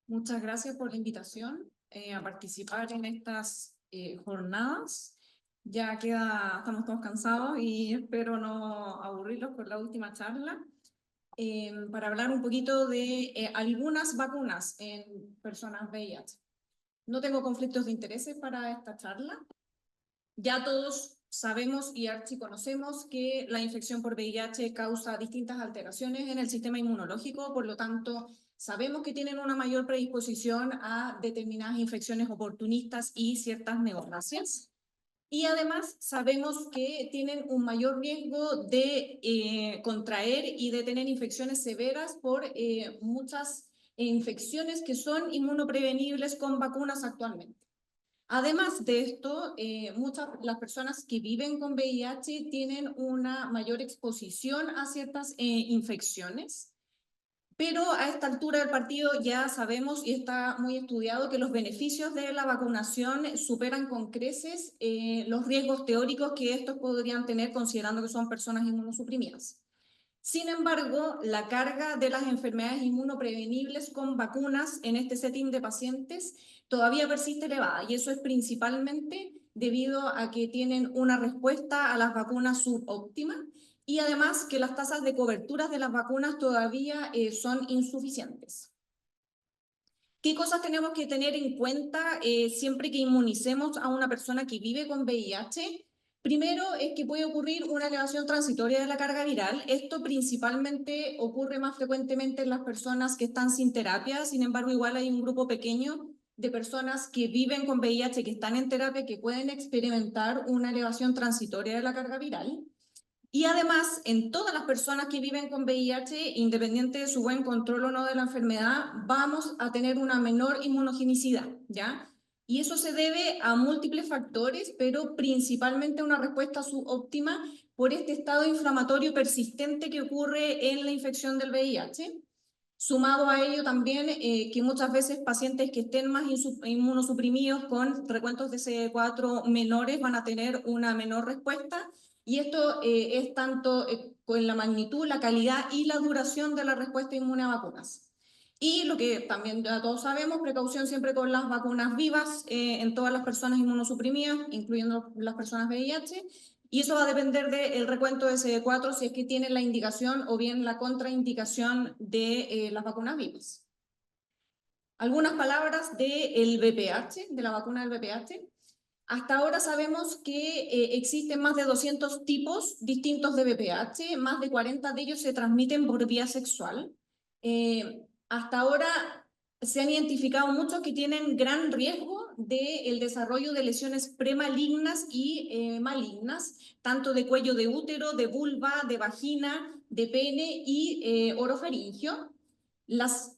Muchas gracias por la invitación a participar en estas jornadas. Ya estamos todos cansados y espero no aburrirlos con la última charla. Para hablar un poquito de algunas vacunas en personas VIH. No tengo conflictos de intereses para esta charla. Ya todos sabemos y archiconocemos que la infección por VIH causa distintas alteraciones en el sistema inmunológico, por lo tanto, sabemos que tienen una mayor predisposición a determinadas infecciones oportunistas y ciertas neoplasias. Y además sabemos que tienen un mayor riesgo de contraer y de tener infecciones severas por muchas infecciones que son inmunoprevenibles con vacunas actualmente. Además de esto, las personas que viven con VIH tienen una mayor exposición a ciertas infecciones. Pero a esta altura del partido ya sabemos y está muy estudiado que los beneficios de la vacunación superan con creces los riesgos teóricos que estos podrían tener considerando que son personas inmunosuprimidas. Sin embargo, la carga de las enfermedades inmunoprevenibles con vacunas en este setting de pacientes todavía persiste elevada, y eso es principalmente debido a que tienen una respuesta a las vacunas subóptima y además que las tasas de cobertura de las vacunas todavía son insuficientes. ¿Qué cosas tenemos que tener en cuenta siempre que inmunicemos a una persona que vive con VIH? Primero es que puede ocurrir una elevación transitoria de la carga viral. Esto principalmente ocurre más frecuentemente en las personas que están sin terapia. Sin embargo, igual hay un grupo pequeño de personas que viven con VIH, que están en terapia, que pueden experimentar una elevación transitoria de la carga viral. Y además, en todas las personas que viven con VIH, independiente de su buen control o no de la enfermedad, vamos a tener una menor inmunogenicidad, ¿ya? Y eso se debe a múltiples factores, pero principalmente a una respuesta subóptima por este estado inflamatorio persistente que ocurre en la infección del VIH. Sumado a ello también que muchas veces pacientes que estén más inmunosuprimidos con recuentos de CD4 menores van a tener una menor respuesta, y esto es tanto con la magnitud, la calidad y la duración de la respuesta inmune a vacunas. Y lo que también ya todos sabemos, precaución siempre con las vacunas vivas en todas las personas inmunosuprimidas, incluyendo las personas VIH, y eso va a depender del recuento de CD4 si es que tiene la indicación o bien la contraindicación de las vacunas vivas. Algunas palabras del VPH, de la vacuna del VPH. Hasta ahora sabemos que existen más de 200 tipos distintos de VPH, más de 40 de ellos se transmiten por vía sexual. Hasta ahora se han identificado muchos que tienen gran riesgo del desarrollo de lesiones premalignas y malignas, tanto de cuello de útero, de vulva, de vagina, de pene y orofaringio. Los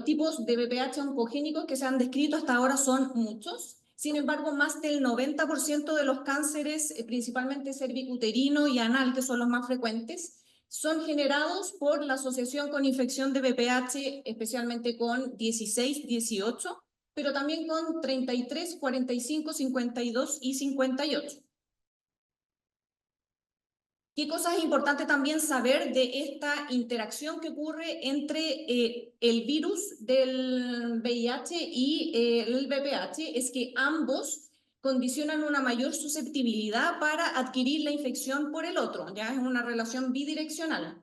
tipos de VPH oncogénicos que se han descrito hasta ahora son muchos. Sin embargo, más del 90% de los cánceres, principalmente cervicuterino y anal, que son los más frecuentes, son generados por la asociación con infección de VPH, especialmente con 16, 18, pero también con 33, 45, 52 y 58. ¿Qué cosas es importante también saber de esta interacción que ocurre entre el virus del VIH y el VPH? Es que ambos condicionan una mayor susceptibilidad para adquirir la infección por el otro, ya es una relación bidireccional.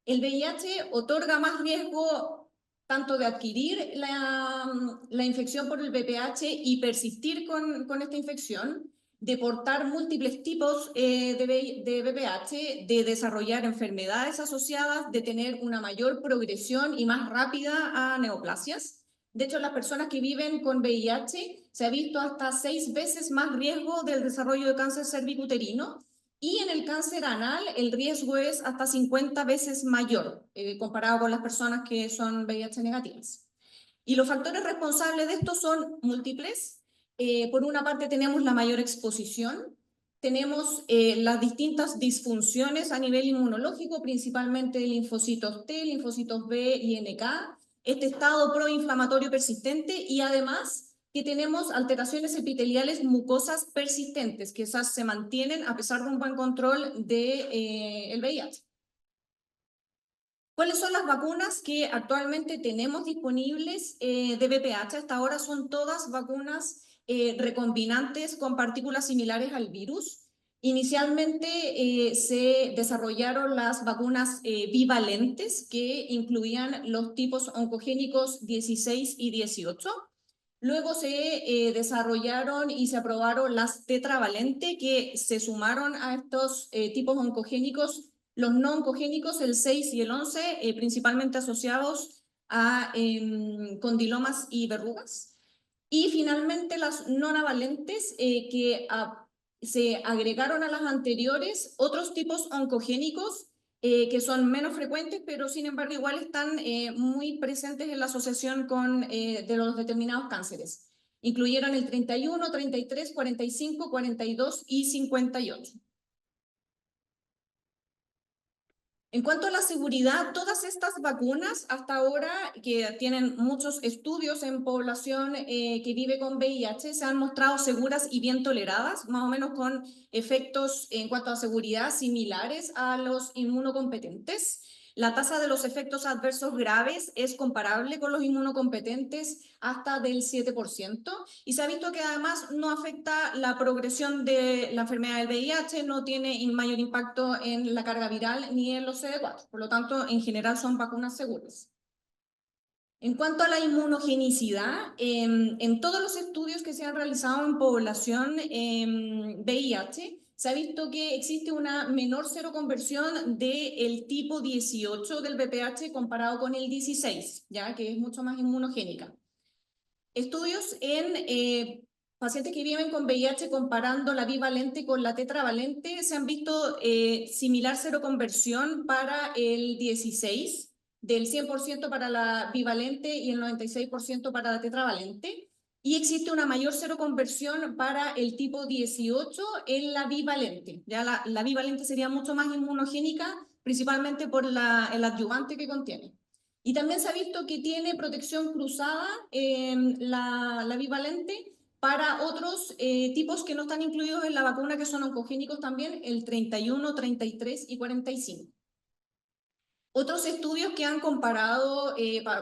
El VIH otorga más riesgo tanto de adquirir la infección por el VPH y persistir con esta infección, de portar múltiples tipos de VPH, de desarrollar enfermedades asociadas, de tener una mayor progresión y más rápida a neoplasias. De hecho, las personas que viven con VIH se ha visto hasta 6 veces más riesgo del desarrollo de cáncer cervicuterino, y en el cáncer anal el riesgo es hasta 50 veces mayor comparado con las personas que son VIH negativas. Y los factores responsables de esto son múltiples. Por una parte tenemos la mayor exposición, tenemos las distintas disfunciones a nivel inmunológico, principalmente linfocitos T, linfocitos B y NK, este estado proinflamatorio persistente, y además que tenemos alteraciones epiteliales mucosas persistentes, que esas se mantienen a pesar de un buen control de, el VIH. ¿Cuáles son las vacunas que actualmente tenemos disponibles de VPH? Hasta ahora son todas vacunas recombinantes con partículas similares al virus. Inicialmente se desarrollaron las vacunas bivalentes que incluían los tipos oncogénicos 16 y 18. Luego se desarrollaron y se aprobaron las tetravalente que se sumaron a estos tipos oncogénicos, los no oncogénicos, el 6 y el 11, principalmente asociados a condilomas y verrugas. Y finalmente las no navalentes que se agregaron a las anteriores otros tipos oncogénicos que son menos frecuentes, pero sin embargo igual están muy presentes en la asociación con, de los determinados cánceres. Incluyeron el 31, 33, 45, 42 y 58. En cuanto a la seguridad, todas estas vacunas hasta ahora, que tienen muchos estudios en población que vive con VIH, se han mostrado seguras y bien toleradas, más o menos con efectos en cuanto a seguridad similares a los inmunocompetentes. La tasa de los efectos adversos graves es comparable con los inmunocompetentes hasta del 7%, y se ha visto que además no afecta la progresión de la enfermedad del VIH, no tiene mayor impacto en la carga viral ni en los CD4. Por lo tanto, en general son vacunas seguras. En cuanto a la inmunogenicidad, en todos los estudios que se han realizado en población VIH, se ha visto que existe una menor seroconversión del tipo 18 del VPH comparado con el 16, ya que es mucho más inmunogénica. Estudios en pacientes que viven con VIH comparando la bivalente con la tetravalente, se han visto similar seroconversión para el 16, del 100% para la bivalente y el 96% para la tetravalente. Y existe una mayor seroconversión para el tipo 18 en la bivalente. Ya la bivalente sería mucho más inmunogénica, principalmente por el adyuvante que contiene. Y también se ha visto que tiene protección cruzada la bivalente para otros tipos que no están incluidos en la vacuna, que son oncogénicos también, el 31, 33 y 45. Otros estudios que han comparado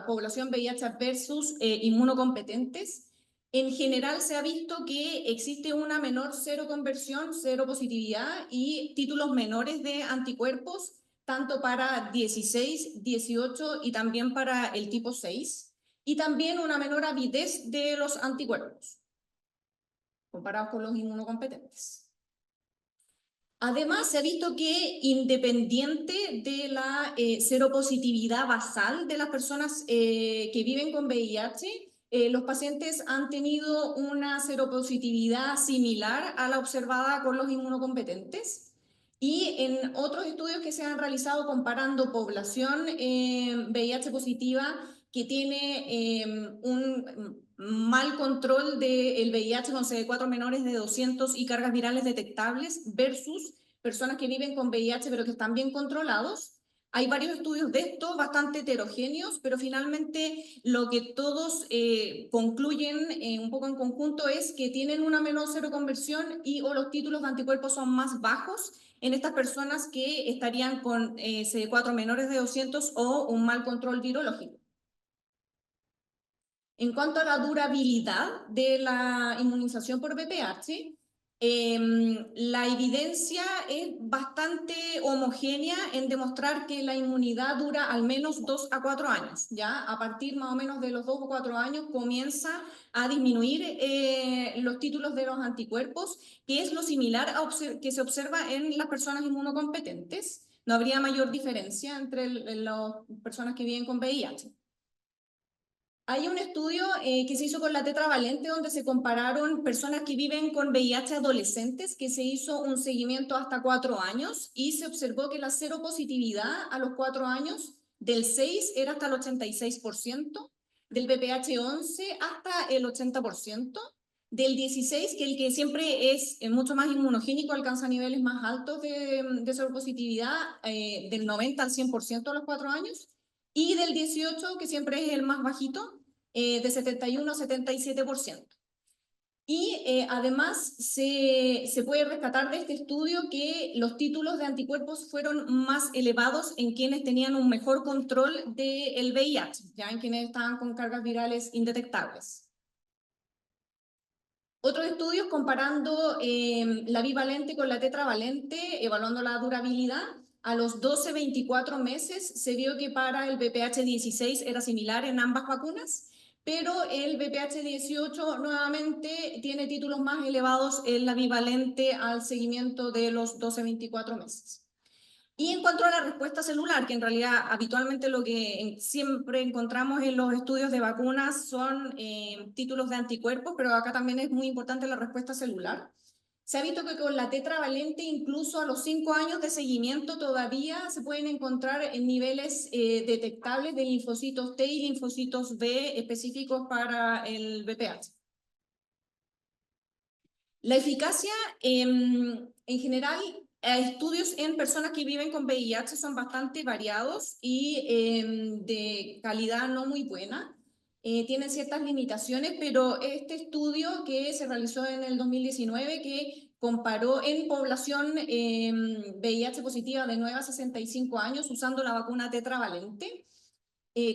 población VIH versus inmunocompetentes, en general se ha visto que existe una menor seroconversión, seropositividad y títulos menores de anticuerpos, tanto para 16, 18 y también para el tipo 6, y también una menor avidez de los anticuerpos, comparados con los inmunocompetentes. Además, se ha visto que independiente de la seropositividad basal de las personas que viven con VIH, los pacientes han tenido una seropositividad similar a la observada con los inmunocompetentes. Y en otros estudios que se han realizado comparando población VIH positiva que tiene un mal control del VIH con CD4 menores de 200 y cargas virales detectables versus personas que viven con VIH pero que están bien controlados. Hay varios estudios de esto, bastante heterogéneos, pero finalmente lo que todos concluyen un poco en conjunto es que tienen una menor seroconversión y o los títulos de anticuerpos son más bajos en estas personas que estarían con CD4 menores de 200 o un mal control virológico. En cuanto a la durabilidad de la inmunización por VPH, la evidencia es bastante homogénea en demostrar que la inmunidad dura al menos 2 a 4 años. ¿Ya? A partir más o menos de los 2 o 4 años comienza a disminuir los títulos de los anticuerpos, que es lo similar a que se observa en las personas inmunocompetentes. No habría mayor diferencia entre las personas que viven con VIH. Hay un estudio que se hizo con la tetravalente donde se compararon personas que viven con VIH adolescentes, que se hizo un seguimiento hasta 4 años y se observó que la seropositividad a los 4 años del 6 era hasta el 86%, del VPH 11 hasta el 80%, del 16, que el que siempre es mucho más inmunogénico, alcanza niveles más altos de seropositividad, del 90 al 100% a los 4 años, y del 18, que siempre es el más bajito, de 71 a 77%. Y además se puede rescatar de este estudio que los títulos de anticuerpos fueron más elevados en quienes tenían un mejor control del VIH, ya en quienes estaban con cargas virales indetectables. Otros estudios comparando la bivalente con la tetravalente, evaluando la durabilidad, a los 12-24 meses se vio que para el VPH16 era similar en ambas vacunas, pero el VPH18 nuevamente tiene títulos más elevados en la bivalente al seguimiento de los 12-24 meses. Y en cuanto a la respuesta celular, que en realidad habitualmente lo que siempre encontramos en los estudios de vacunas son títulos de anticuerpos, pero acá también es muy importante la respuesta celular. Se ha visto que con la tetravalente, incluso a los 5 años de seguimiento, todavía se pueden encontrar en niveles detectables de linfocitos T y linfocitos B específicos para el VPH. La eficacia, en general, estudios en personas que viven con VIH son bastante variados y de calidad no muy buena. Tienen ciertas limitaciones, pero este estudio que se realizó en el 2019, que comparó en población VIH positiva de 9 a 65 años usando la vacuna tetravalente,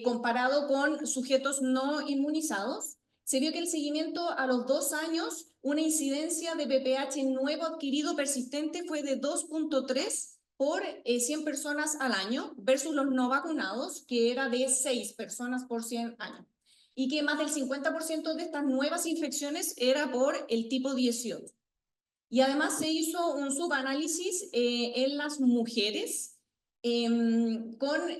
comparado con sujetos no inmunizados, se vio que el seguimiento a los 2 años, una incidencia de VPH nuevo adquirido persistente fue de 2.3 por 100 personas al año, versus los no vacunados, que era de 6 personas por 100 años. Y que más del 50% de estas nuevas infecciones era por el tipo 18. Y además se hizo un subanálisis en las mujeres,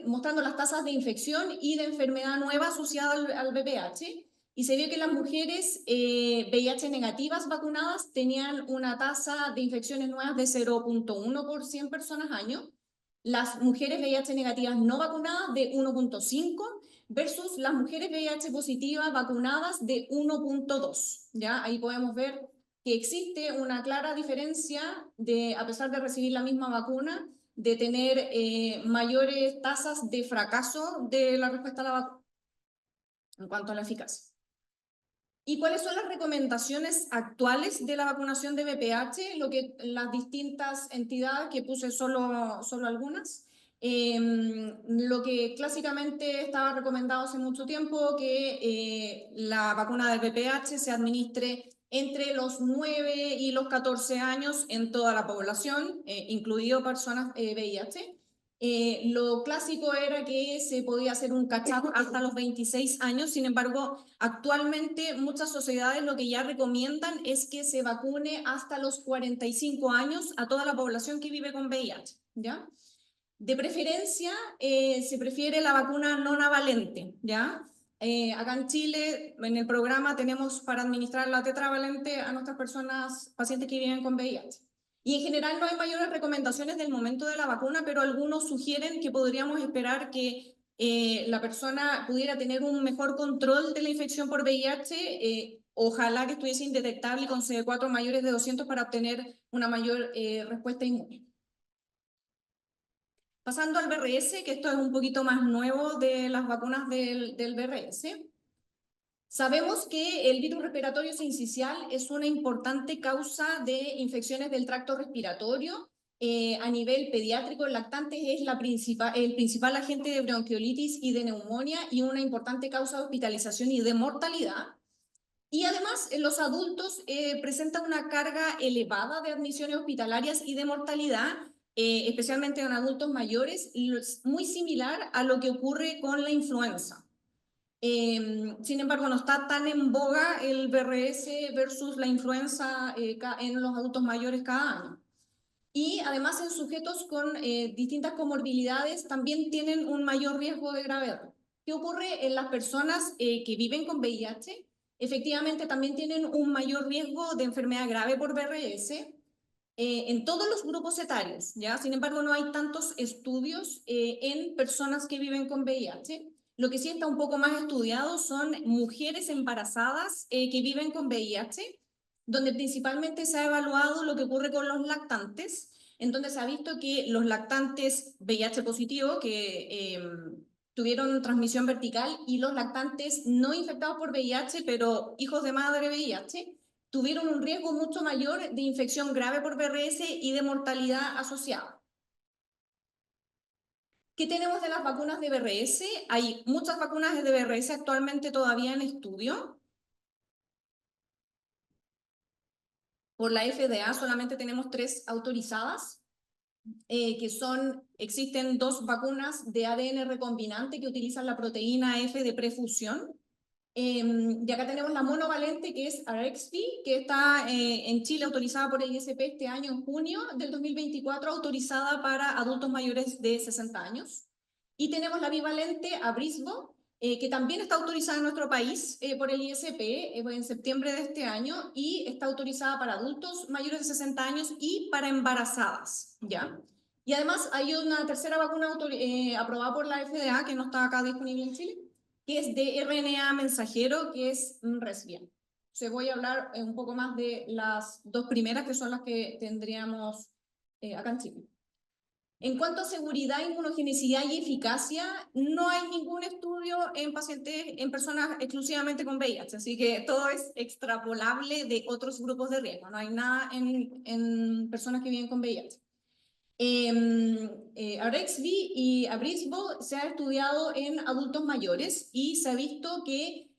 mostrando las tasas de infección y de enfermedad nueva asociada al VPH, y se vio que las mujeres VIH negativas vacunadas tenían una tasa de infecciones nuevas de 0.1 por 100 personas año, las mujeres VIH negativas no vacunadas de 1.5 versus las mujeres VIH positivas vacunadas de 1.2. ¿Ya? Ahí podemos ver que existe una clara diferencia de, a pesar de recibir la misma vacuna, de tener mayores tasas de fracaso de la respuesta a la vacuna en cuanto a la eficacia. ¿Y cuáles son las recomendaciones actuales de la vacunación de VPH? Lo que las distintas entidades, que puse solo algunas, lo que clásicamente estaba recomendado hace mucho tiempo, que la vacuna de VPH se administre entre los 9 y los 14 años en toda la población, incluido personas VIH. Lo clásico era que se podía hacer un catch-up hasta los 26 años, sin embargo, actualmente muchas sociedades lo que ya recomiendan es que se vacune hasta los 45 años a toda la población que vive con VIH, ¿ya? De preferencia, se prefiere la vacuna no navalente, ¿ya? Acá en Chile, en el programa, tenemos para administrar la tetravalente a nuestras personas, pacientes que viven con VIH. Y en general no hay mayores recomendaciones del momento de la vacuna, pero algunos sugieren que podríamos esperar que la persona pudiera tener un mejor control de la infección por VIH, ojalá que estuviese indetectable y con CD4 mayores de 200 para obtener una mayor respuesta inmune. Pasando al BRS, que esto es un poquito más nuevo de las vacunas del BRS. Sabemos que el virus respiratorio sincicial es una importante causa de infecciones del tracto respiratorio. A nivel pediátrico, en lactantes es el principal agente de bronquiolitis y de neumonía y una importante causa de hospitalización y de mortalidad. Y además, en los adultos presenta una carga elevada de admisiones hospitalarias y de mortalidad, especialmente en adultos mayores, muy similar a lo que ocurre con la influenza. Sin embargo, no está tan en boga el BRS versus la influenza en los adultos mayores cada año. Y además en sujetos con distintas comorbilidades también tienen un mayor riesgo de gravedad. ¿Qué ocurre en las personas que viven con VIH? Efectivamente también tienen un mayor riesgo de enfermedad grave por BRS en todos los grupos etarios, ¿ya? Sin embargo, no hay tantos estudios en personas que viven con VIH. Lo que sí está un poco más estudiado son mujeres embarazadas que viven con VIH, donde principalmente se ha evaluado lo que ocurre con los lactantes, en donde se ha visto que los lactantes VIH positivo que tuvieron transmisión vertical y los lactantes no infectados por VIH, pero hijos de madre VIH, tuvieron un riesgo mucho mayor de infección grave por VRS y de mortalidad asociada. ¿Qué tenemos de las vacunas de VRS? Hay muchas vacunas de VRS actualmente todavía en estudio. Por la FDA solamente tenemos 3 autorizadas, existen 2 vacunas de ADN recombinante que utilizan la proteína F de prefusión. Y acá tenemos la monovalente, que es Arexvy, que está en Chile autorizada por el ISP este año, en junio del 2024, autorizada para adultos mayores de 60 años. Y tenemos la bivalente Abrismo, que también está autorizada en nuestro país por el ISP en septiembre de este año, y está autorizada para adultos mayores de 60 años y para embarazadas, ¿ya? Y además hay una tercera vacuna aprobada por la FDA, que no está acá disponible en Chile, que es de RNA mensajero, que es Resvian. Voy a hablar un poco más de las 2 primeras, que son las que tendríamos acá en Chile. En cuanto a seguridad, inmunogenicidad y eficacia, no hay ningún estudio en pacientes, en personas exclusivamente con VIH, así que todo es extrapolable de otros grupos de riesgo, no hay nada en personas que viven con VIH. Arexvy y Abrismo se ha estudiado en adultos mayores y se ha visto que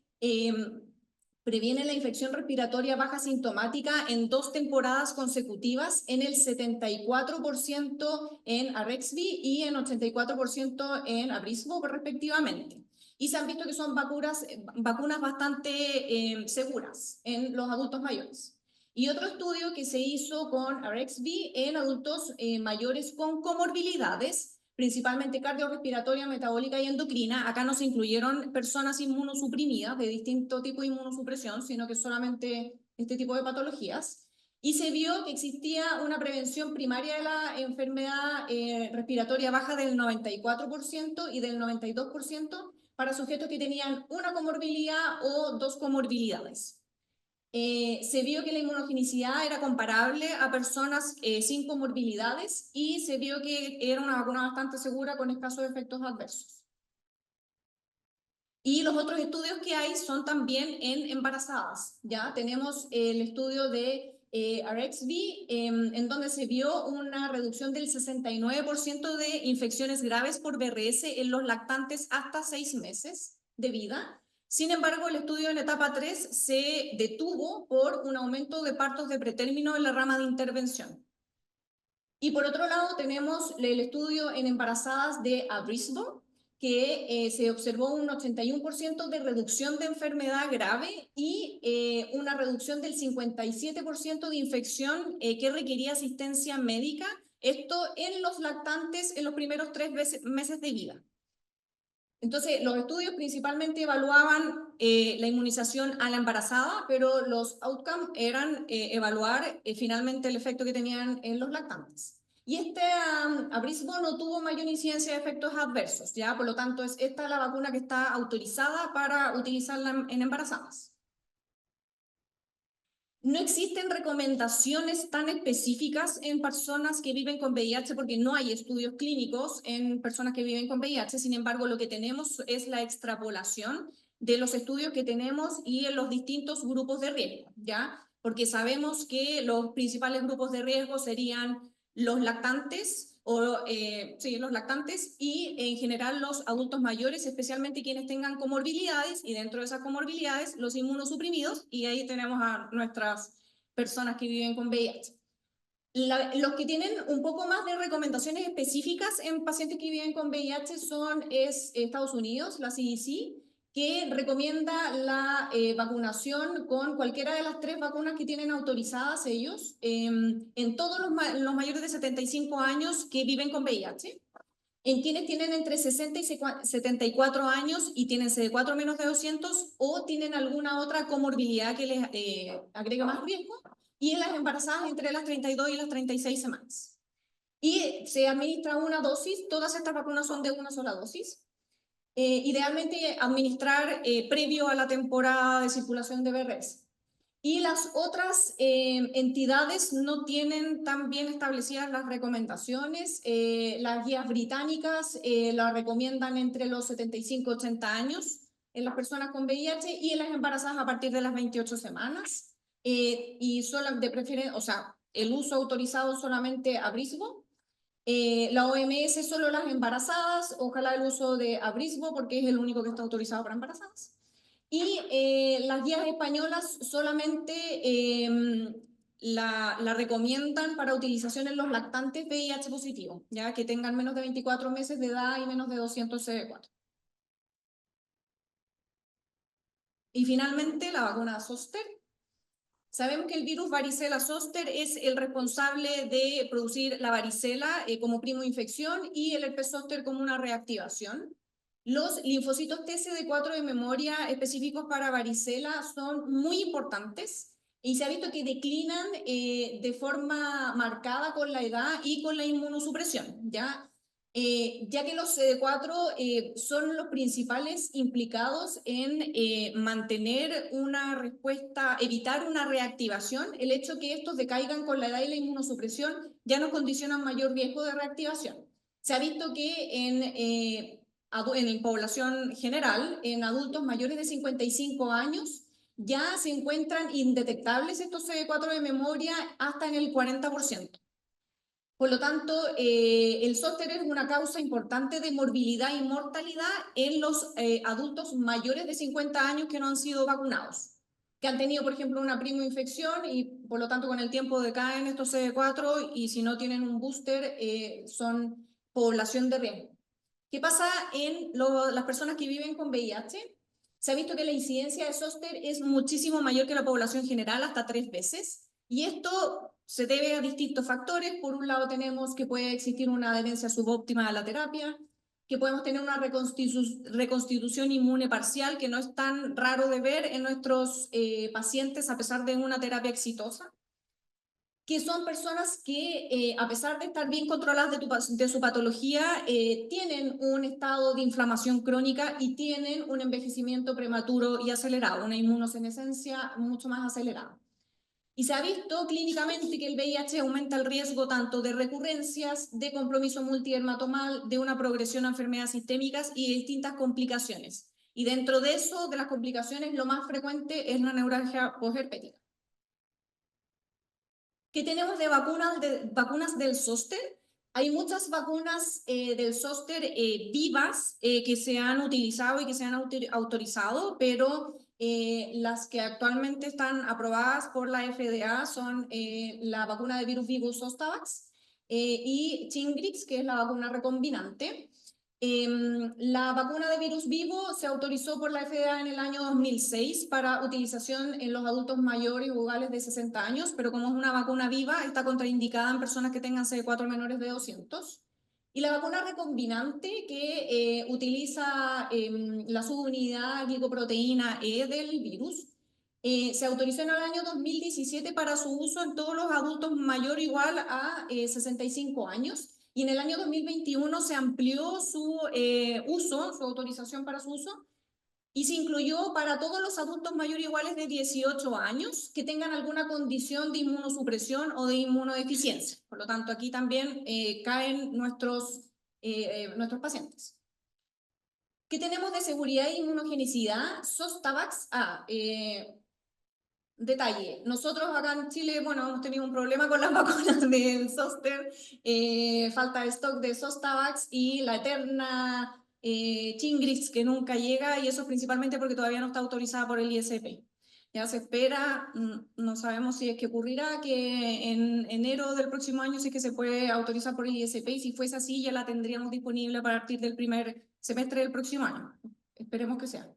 previene la infección respiratoria baja sintomática en 2 temporadas consecutivas en el 74% en Arexvy y en 84% en Abrismo respectivamente. Y se han visto que son vacunas bastante seguras en los adultos mayores. Y otro estudio que se hizo con Arexvy en adultos mayores con comorbilidades, principalmente cardiorrespiratoria, metabólica y endocrina. Acá no se incluyeron personas inmunosuprimidas de distinto tipo de inmunosupresión, sino que solamente este tipo de patologías. Y se vio que existía una prevención primaria de la enfermedad respiratoria baja del 94% y del 92% para sujetos que tenían una comorbilidad o 2 comorbilidades. Se vio que la inmunogenicidad era comparable a personas sin comorbilidades y se vio que era una vacuna bastante segura con escasos efectos adversos. Y los otros estudios que hay son también en embarazadas. Ya tenemos el estudio de Arexvy, en donde se vio una reducción del 69% de infecciones graves por VRS en los lactantes hasta 6 meses de vida. Sin embargo, el estudio en etapa 3 se detuvo por un aumento de partos de pretérmino en la rama de intervención. Y por otro lado, tenemos el estudio en embarazadas de Abrismo, que se observó un 81% de reducción de enfermedad grave y una reducción del 57% de infección que requería asistencia médica, esto en los lactantes en los primeros 3 meses de vida. Entonces, los estudios principalmente evaluaban la inmunización a la embarazada, pero los outcomes eran evaluar finalmente el efecto que tenían en los lactantes. Y Abrismo no tuvo mayor incidencia de efectos adversos, ¿ya? Por lo tanto, esta es la vacuna que está autorizada para utilizarla en embarazadas. No existen recomendaciones tan específicas en personas que viven con VIH porque no hay estudios clínicos en personas que viven con VIH. Sin embargo, lo que tenemos es la extrapolación de los estudios que tenemos y en los distintos grupos de riesgo, ¿ya? Porque sabemos que los principales grupos de riesgo serían los lactantes, los lactantes y en general los adultos mayores, especialmente quienes tengan comorbilidades, y dentro de esas comorbilidades los inmunosuprimidos, y ahí tenemos a nuestras personas que viven con VIH. Los que tienen un poco más de recomendaciones específicas en pacientes que viven con VIH es Estados Unidos, la CDC, que recomienda la vacunación con cualquiera de las 3 vacunas que tienen autorizadas ellos en todos los mayores de 75 años que viven con VIH. En quienes tienen entre 60 y 74 años y tienen CD4 menos de 200 o tienen alguna otra comorbilidad que les agrega más riesgo, y en las embarazadas entre las 32 y las 36 semanas. Y se administra una dosis, todas estas vacunas son de una sola dosis. Idealmente administrar previo a la temporada de circulación de VRS. Y las otras entidades no tienen tan bien establecidas las recomendaciones. Las guías británicas la recomiendan entre los 75 y 80 años en las personas con VIH y en las embarazadas a partir de las 28 semanas. y solo de preferencia, o sea, el uso autorizado solamente Abrismo. La OMS solo las embarazadas, ojalá el uso de Abrismo porque es el único que está autorizado para embarazadas. Y las guías españolas solamente la recomiendan para utilización en los lactantes VIH positivo, ya que tengan menos de 24 meses de edad y menos de 200 CD4. Y finalmente la vacuna Zoster. Sabemos que el virus varicela zoster es el responsable de producir la varicela como primo infección y el herpes zóster como una reactivación. Los linfocitos TCD4 de memoria específicos para varicela son muy importantes y se ha visto que declinan de forma marcada con la edad y con la inmunosupresión, ¿ya? Ya que los CD4 son los principales implicados en mantener una respuesta, evitar una reactivación, el hecho que estos decaigan con la edad y la inmunosupresión ya nos condicionan mayor riesgo de reactivación. Se ha visto que en población general, en adultos mayores de 55 años, ya se encuentran indetectables estos CD4 de memoria hasta en el 40%. Por lo tanto, el zóster es una causa importante de morbilidad y mortalidad en los adultos mayores de 50 años que no han sido vacunados, que han tenido, por ejemplo, una primoinfección y por lo tanto con el tiempo decaen estos CD4 y si no tienen un booster son población de riesgo. ¿Qué pasa en las personas que viven con VIH? Se ha visto que la incidencia de zóster es muchísimo mayor que la población general, hasta 3 veces. Y esto se debe a distintos factores. Por un lado tenemos que puede existir una adherencia subóptima a la terapia, que podemos tener una reconstitución inmune parcial, que no es tan raro de ver en nuestros pacientes a pesar de una terapia exitosa, que son personas que, a pesar de estar bien controladas de su patología, tienen un estado de inflamación crónica y tienen un envejecimiento prematuro y acelerado, una inmunosenescencia mucho más acelerada. Y se ha visto clínicamente que el VIH aumenta el riesgo tanto de recurrencias, de compromiso multidermatomal, de una progresión a enfermedades sistémicas y de distintas complicaciones. Y dentro de eso, de las complicaciones, lo más frecuente es la neuralgia posherpética. ¿Qué tenemos de vacunas del zóster? Hay muchas vacunas del zóster vivas que se han utilizado y que se han autorizado, pero las que actualmente están aprobadas por la FDA son la vacuna de virus vivo Zostavax y Shingrix, que es la vacuna recombinante. La vacuna de virus vivo se autorizó por la FDA en el año 2006 para utilización en los adultos mayores o iguales de 60 años, pero como es una vacuna viva, está contraindicada en personas que tengan CD4 menores de 200. Y la vacuna recombinante, que utiliza la subunidad glicoproteína E del virus, se autorizó en el año 2017 para su uso en todos los adultos mayor o igual a 65 años. Y en el año 2021 se amplió su uso, su autorización para su uso, y se incluyó para todos los adultos mayores iguales de 18 años que tengan alguna condición de inmunosupresión o de inmunodeficiencia. Por lo tanto, aquí también caen nuestros pacientes. ¿Qué tenemos de seguridad e inmunogenicidad? Zostavax, detalle, nosotros acá en Chile, bueno, hemos tenido un problema con las vacunas del Zoster, falta de stock de Zostavax y la eterna Shingrix que nunca llega, y eso principalmente porque todavía no está autorizada por el ISP. Ya se espera, no sabemos si es que ocurrirá que en enero del próximo año sí que se puede autorizar por el ISP, y si fuese así ya la tendríamos disponible a partir del primer semestre del próximo año. Esperemos que sea.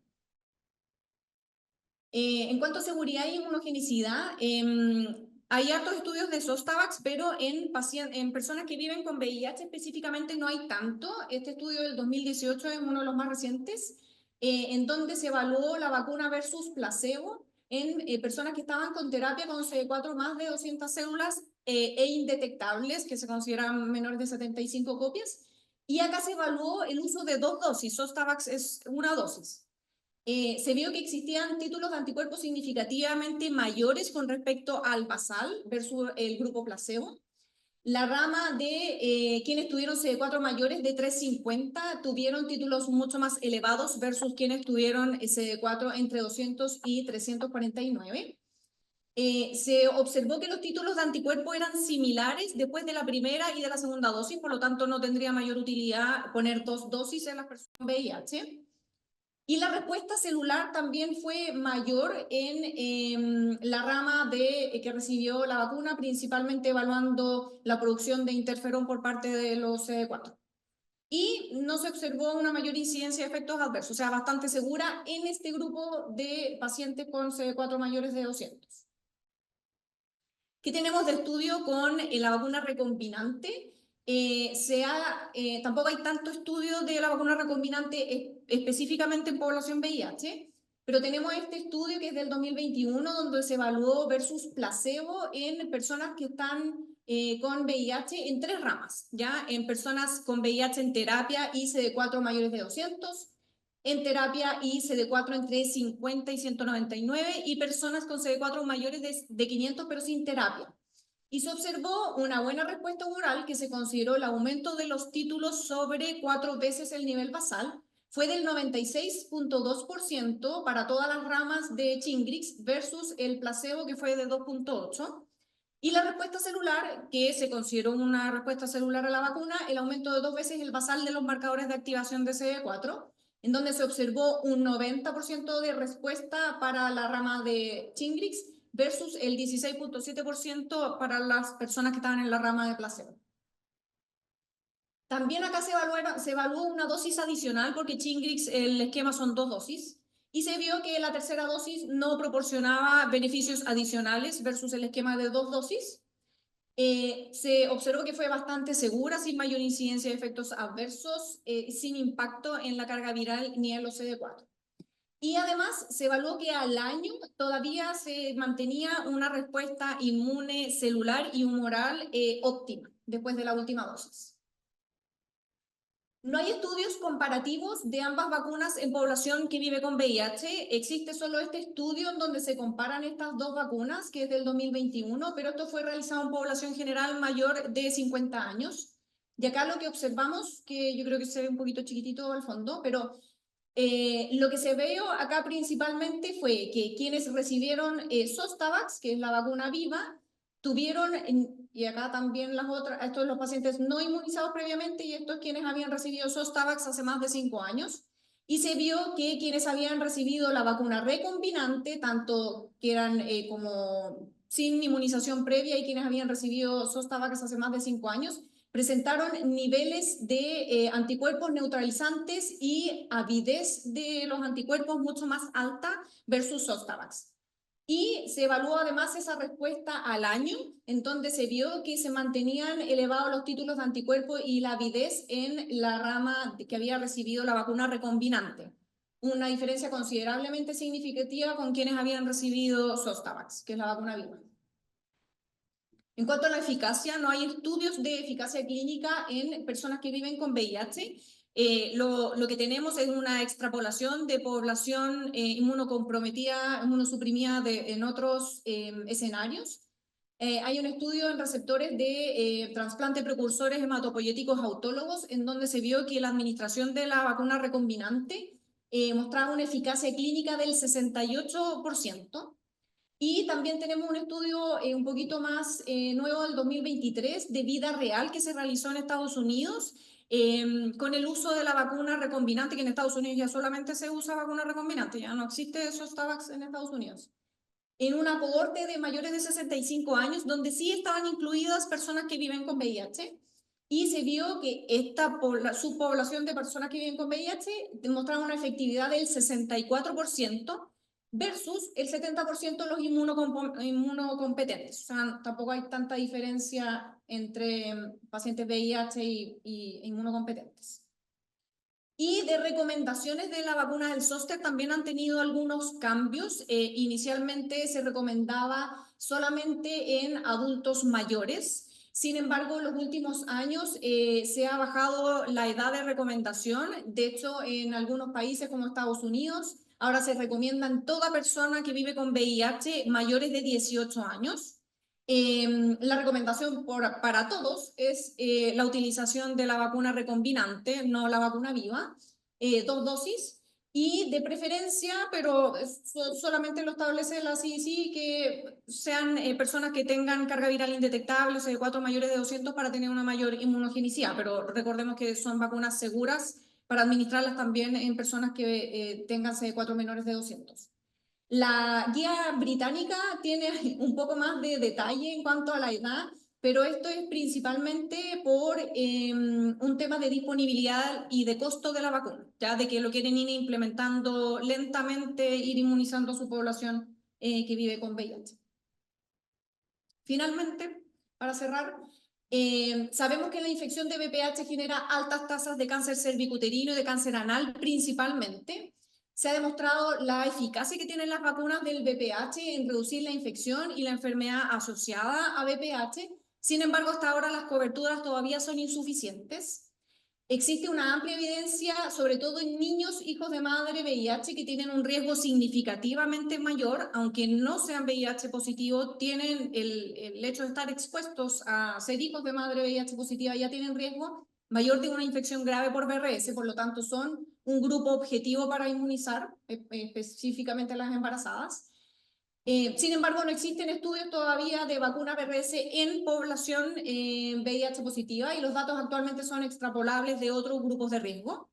En cuanto a seguridad y inmunogenicidad, hay hartos estudios de Zostavax, pero en personas que viven con VIH específicamente no hay tanto. Este estudio del 2018 es uno de los más recientes, en donde se evaluó la vacuna versus placebo en personas que estaban con terapia con CD4 más de 200 células e indetectables, que se consideran menores de 75 copias. Y acá se evaluó el uso de 2 dosis. Zostavax es una dosis. Se vio que existían títulos de anticuerpos significativamente mayores con respecto al basal versus el grupo placebo. La rama de quienes tuvieron CD4 mayores de 350 tuvieron títulos mucho más elevados versus quienes tuvieron CD4 entre 200 y 349. Se observó que los títulos de anticuerpo eran similares después de la primera y de la segunda dosis, por lo tanto no tendría mayor utilidad poner 2 dosis en las personas con VIH. Y la respuesta celular también fue mayor en la rama que recibió la vacuna, principalmente evaluando la producción de interferón por parte de los CD4. Y no se observó una mayor incidencia de efectos adversos, o sea, bastante segura en este grupo de pacientes con CD4 mayores de 200. ¿Qué tenemos de estudio con la vacuna recombinante? Tampoco hay tanto estudio de la vacuna recombinante específicamente en población VIH, pero tenemos este estudio que es del 2021, donde se evaluó versus placebo en personas que están con VIH en 3 ramas, ¿ya? En personas con VIH en terapia y CD4 mayores de 200, en terapia y CD4 entre 50 y 199 y personas con CD4 mayores de 500 pero sin terapia. Y se observó una buena respuesta humoral que se consideró el aumento de los títulos sobre 4 veces el nivel basal. Fue del 96.2% para todas las ramas de Shingrix versus el placebo que fue de 2.8%. Y la respuesta celular, que se consideró una respuesta celular a la vacuna, el aumento de 2 veces el basal de los marcadores de activación de CD4, en donde se observó un 90% de respuesta para la rama de Shingrix versus el 16.7% para las personas que estaban en la rama de placebo. También acá se evaluó una dosis adicional porque Shingrix, el esquema son 2 dosis, y se vio que la tercera dosis no proporcionaba beneficios adicionales versus el esquema de 2 dosis. Se observó que fue bastante segura, sin mayor incidencia de efectos adversos, sin impacto en la carga viral ni en los CD4. Y además se evaluó que al año todavía se mantenía una respuesta inmune celular y humoral óptima después de la última dosis. No hay estudios comparativos de ambas vacunas en población que vive con VIH. Existe solo este estudio en donde se comparan estas 2 vacunas, que es del 2021, pero esto fue realizado en población general mayor de 50 años. Y acá lo que observamos, que yo creo que se ve un poquito chiquitito al fondo, pero lo que se vio acá principalmente fue que quienes recibieron Zostavax, que es la vacuna viva, tuvieron, y acá también las otras, estos los pacientes no inmunizados previamente y estos quienes habían recibido Zostavax hace más de 5 años, y se vio que quienes habían recibido la vacuna recombinante, tanto que eran como sin inmunización previa y quienes habían recibido Zostavax hace más de 5 años, presentaron niveles de anticuerpos neutralizantes y avidez de los anticuerpos mucho más alta versus Zostavax. Y se evaluó además esa respuesta al año, en donde se vio que se mantenían elevados los títulos de anticuerpos y la avidez en la rama que había recibido la vacuna recombinante. Una diferencia considerablemente significativa con quienes habían recibido Zostavax, que es la vacuna viva. En cuanto a la eficacia, no hay estudios de eficacia clínica en personas que viven con VIH. Lo que tenemos es una extrapolación de población inmunocomprometida, inmunosuprimida en otros escenarios. Hay un estudio en receptores de trasplante precursores hematopoyéticos autólogos en donde se vio que la administración de la vacuna recombinante mostraba una eficacia clínica del 68%. Y también tenemos un estudio un poquito más nuevo del 2023 de vida real que se realizó en Estados Unidos con el uso de la vacuna recombinante, que en Estados Unidos ya solamente se usa vacuna recombinante, ya no existe Zostavax en Estados Unidos. En una cohorte de mayores de 65 años, donde sí estaban incluidas personas que viven con VIH, y se vio que esta subpoblación de personas que viven con VIH demostraba una efectividad del 64%, versus el 70% de los inmunocompetentes. O sea, tampoco hay tanta diferencia entre pacientes VIH y inmunocompetentes. Y de recomendaciones de la vacuna del zóster también han tenido algunos cambios. Inicialmente se recomendaba solamente en adultos mayores. Sin embargo, en los últimos años se ha bajado la edad de recomendación. De hecho, en algunos países como Estados Unidos, ahora se recomiendan toda persona que vive con VIH mayores de 18 años. La recomendación para todos es la utilización de la vacuna recombinante, no la vacuna viva, 2 dosis. Y de preferencia, pero solamente lo establece la CDC, que sean personas que tengan carga viral indetectable, o CD4 mayores de 200 para tener una mayor inmunogenicidad, pero recordemos que son vacunas seguras para administrarlas también en personas que tengan CD4 menores de 200. La guía británica tiene un poco más de detalle en cuanto a la edad, pero esto es principalmente por un tema de disponibilidad y de costo de la vacuna, ya de que lo quieren ir implementando lentamente, ir inmunizando a su población que vive con VIH. Finalmente, para cerrar, sabemos que la infección de VPH genera altas tasas de cáncer cervicuterino y de cáncer anal principalmente. Se ha demostrado la eficacia que tienen las vacunas del VPH en reducir la infección y la enfermedad asociada a VPH. Sin embargo, hasta ahora las coberturas todavía son insuficientes. Existe una amplia evidencia, sobre todo en niños hijos de madre VIH, que tienen un riesgo significativamente mayor, aunque no sean VIH positivo, tienen el hecho de estar expuestos a ser hijos de madre VIH positiva, ya tienen riesgo mayor de una infección grave por VRS, por lo tanto son un grupo objetivo para inmunizar, específicamente a las embarazadas. Sin embargo, no existen estudios todavía de vacuna VRS en población VIH positiva y los datos actualmente son extrapolables de otros grupos de riesgo.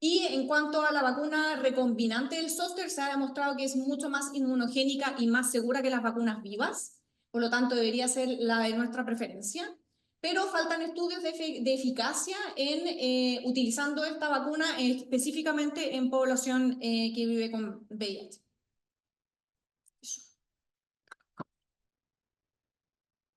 Y en cuanto a la vacuna recombinante del zóster, se ha demostrado que es mucho más inmunogénica y más segura que las vacunas vivas, por lo tanto debería ser la de nuestra preferencia. Pero faltan estudios de eficacia en utilizando esta vacuna específicamente en población que vive con VIH.